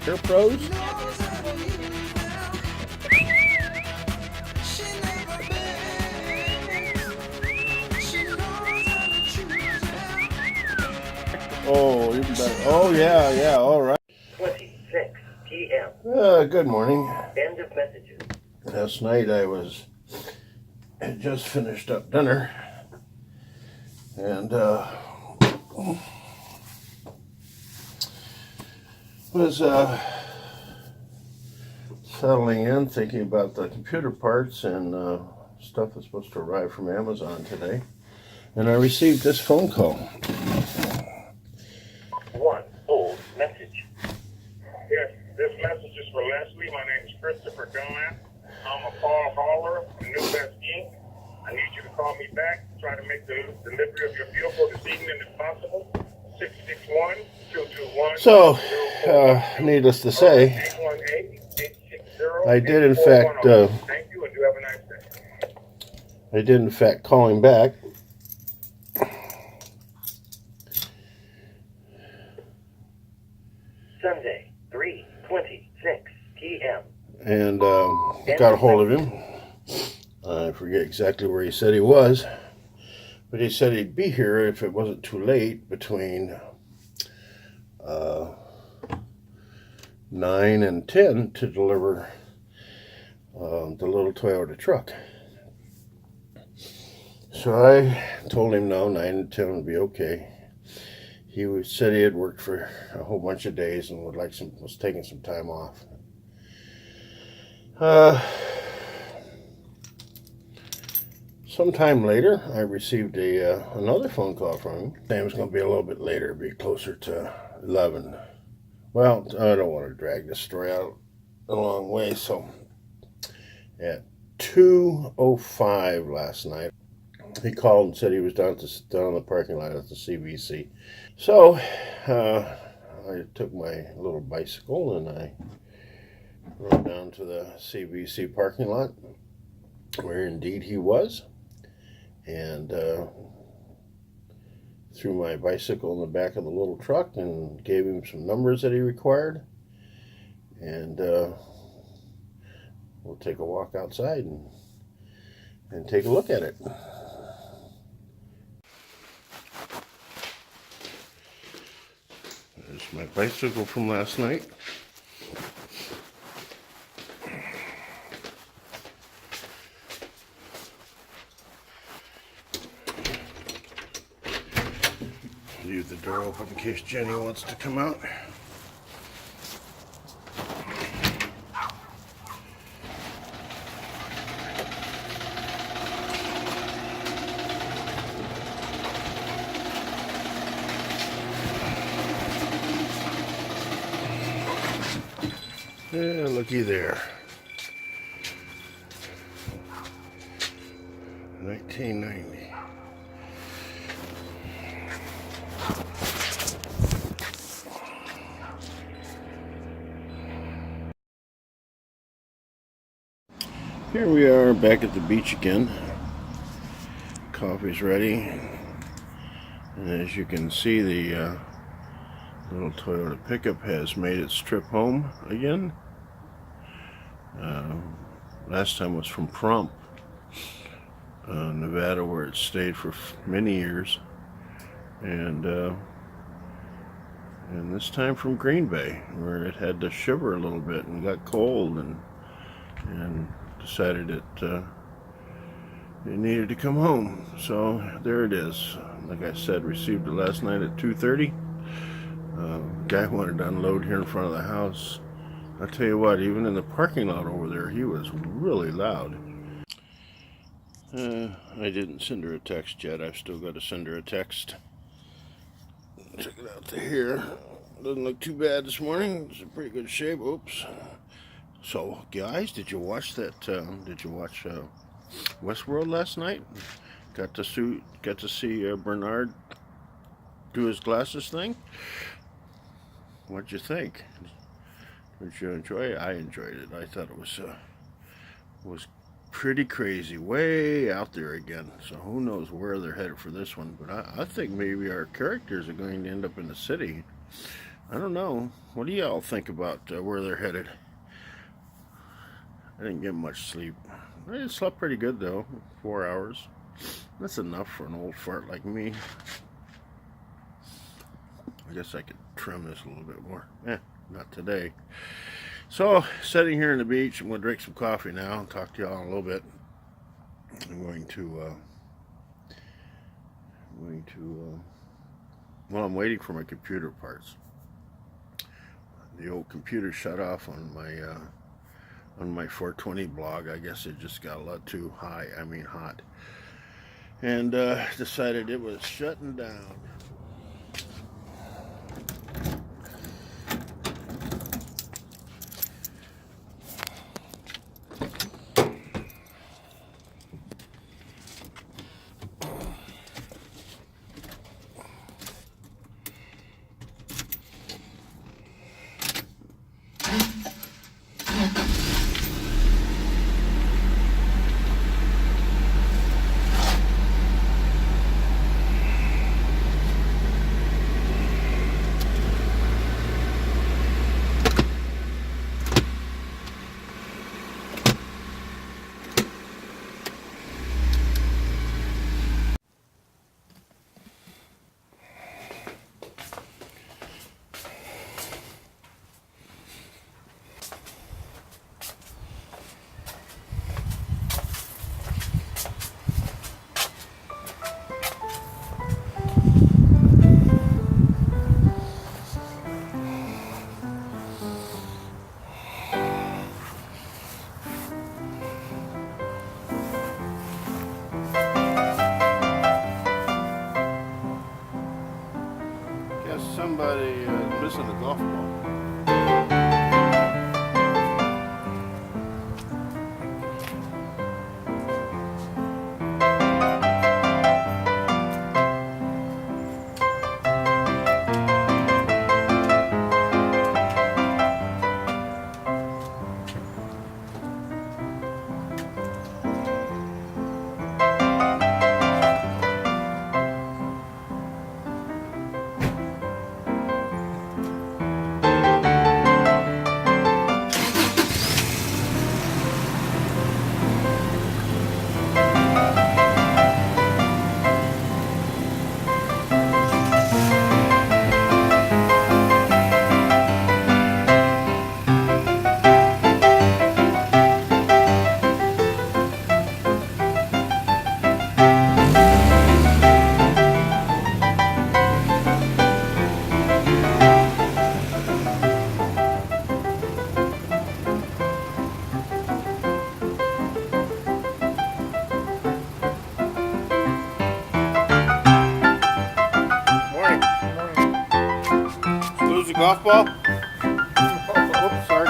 Soccer Pros? Oh, even better. Oh, yeah, all right. 26 p.m. Good morning. End of messages. Last night I had just finished up dinner and was settling in, thinking about the computer parts and stuff that's supposed to arrive from Amazon today. And I received this phone call. One old message. Yes, this message is for Leslie. My name is Christopher Dunlap. I'm a car hauler from New West Inc. I need you to call me back. Try to make the delivery of your vehicle this evening if possible. 661-221. So, needless to say, I did in fact, thank you and you have a nice day. I did in fact call him back. Sunday, 3:26 p.m. And got a hold of him. I forget exactly where he said he was, but he said he'd be here if it wasn't too late between 9 and 10 to deliver the little Toyota truck. So I told him no, 9 and 10 would be okay. He said he had worked for a whole bunch of days and was taking some time off. Sometime later, I received another phone call from him. It was going to be a little bit later, be closer to 11. Well, I don't want to drag this story out a long way, so at 2:05 last night, he called and said he was down in the parking lot at the CVC. So I took my little bicycle and I rode down to the CVC parking lot, where indeed he was, and threw my bicycle in the back of the little truck and gave him some numbers that he required, and we'll take a walk outside and take a look at it. There's my bicycle from last night. Leave the door open in case Jenny wants to come out. Yeah, looky there. 1990. Here we are back at the beach again. Coffee's ready. And as you can see, the little Toyota pickup has made its trip home again. Last time was from Pahrump, Nevada, where it stayed for many years, and this time from Green Bay, where it had to shiver a little bit and got cold, and decided it needed to come home. So there it is. Like I said, received it last night at 2:30. Guy wanted to unload here in front of the house. I tell you what, even in the parking lot over there, he was really loud. I didn't send her a text yet. I've still got to send her a text. Check it out to here. Doesn't look too bad this morning. It's in pretty good shape. Oops. So, guys, did you watch that? Did you watch Westworld last night? Got to see Bernard do his glasses thing. What'd you think? Did you enjoy it? I enjoyed it. I thought it was pretty crazy, way out there again. So who knows where they're headed for this one? But I think maybe our characters are going to end up in the city. I don't know. What do y'all think about where they're headed? I didn't get much sleep. I slept pretty good though, 4 hours. That's enough for an old fart like me. I guess I could trim this a little bit more. Not today. So, sitting here on the beach, I'm going to drink some coffee now and talk to y'all in a little bit. I'm going to, well, I'm waiting for my computer parts. The old computer shut off on my 420 blog. I guess it just got a lot too hot. And decided it was shutting down. Guess somebody missing a golf ball. Lose the golf ball? Oops, sorry.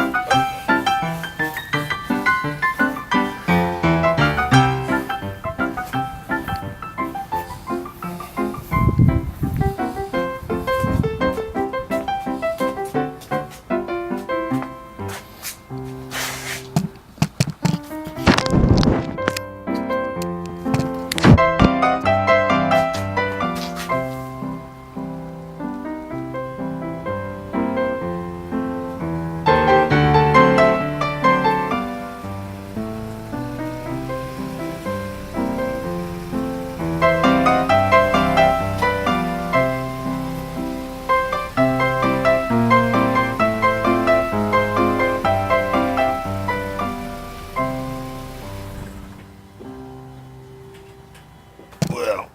Well,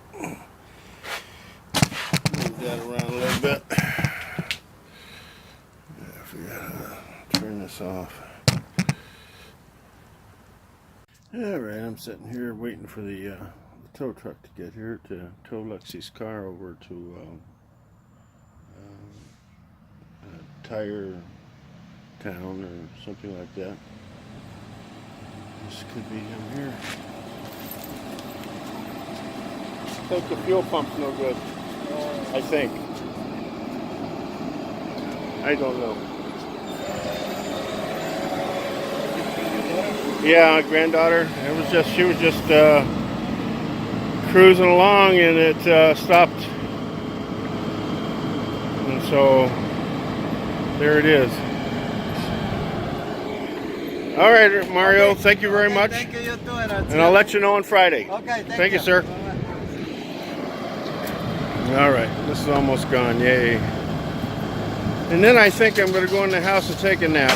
move that around a little bit. I forgot how to turn this off. Alright, I'm sitting here waiting for the tow truck to get here to tow Lexi's car over to Tire Town or something like that. This could be him here. I think the fuel pump's no good. I think. I don't know. Yeah, granddaughter. She was just cruising along and it stopped. And so There it is. All right, Mario. Okay. Thank you very much. Thank you, you too. And I'll let you know on Friday. Okay, Thank you, sir. All right, this is almost gone. Yay. And then I think I'm going to go in the house and take a nap.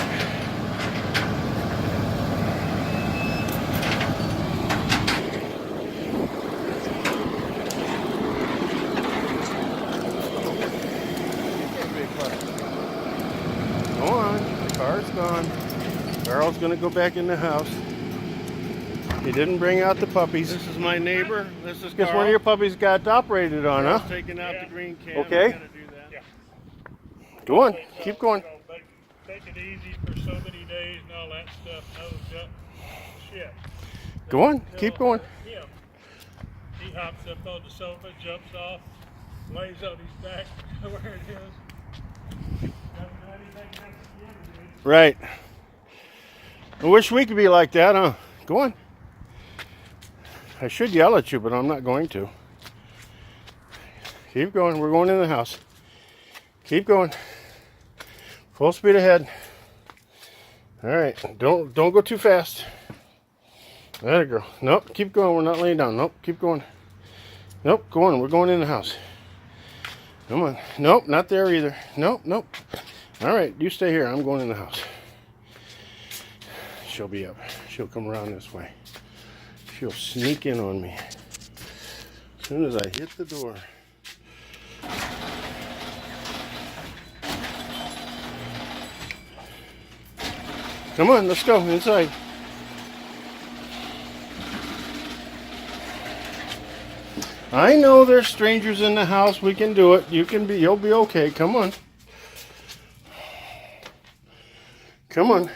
Go on, the car's gone. Carl's going to go back in the house. He didn't bring out the puppies. This is my neighbor. This is Guess one of your puppies got operated on, huh? Taking out the green can. Okay. Yeah. Go on, keep going. Take it easy for so many days and all that stuff. No shit. Go on, keep going. Him. He hops up on the sofa, jumps off, lays on his back where it is. Doesn't do anything else to do. Right. I wish we could be like that, huh? Go on. I should yell at you, but I'm not going to. Keep going. We're going in the house. Keep going. Full speed ahead. All right. Don't go too fast. There you go. Nope. Keep going. We're not laying down. Nope. Keep going. Nope. Go on. We're going in the house. Come on. Nope. Not there either. Nope. Nope. All right. You stay here. I'm going in the house. She'll be up. She'll come around this way. She'll sneak in on me as soon as I hit the door. Come on, let's go inside. I know there's strangers in the house. We can do it. You'll be okay. Come on. Come on.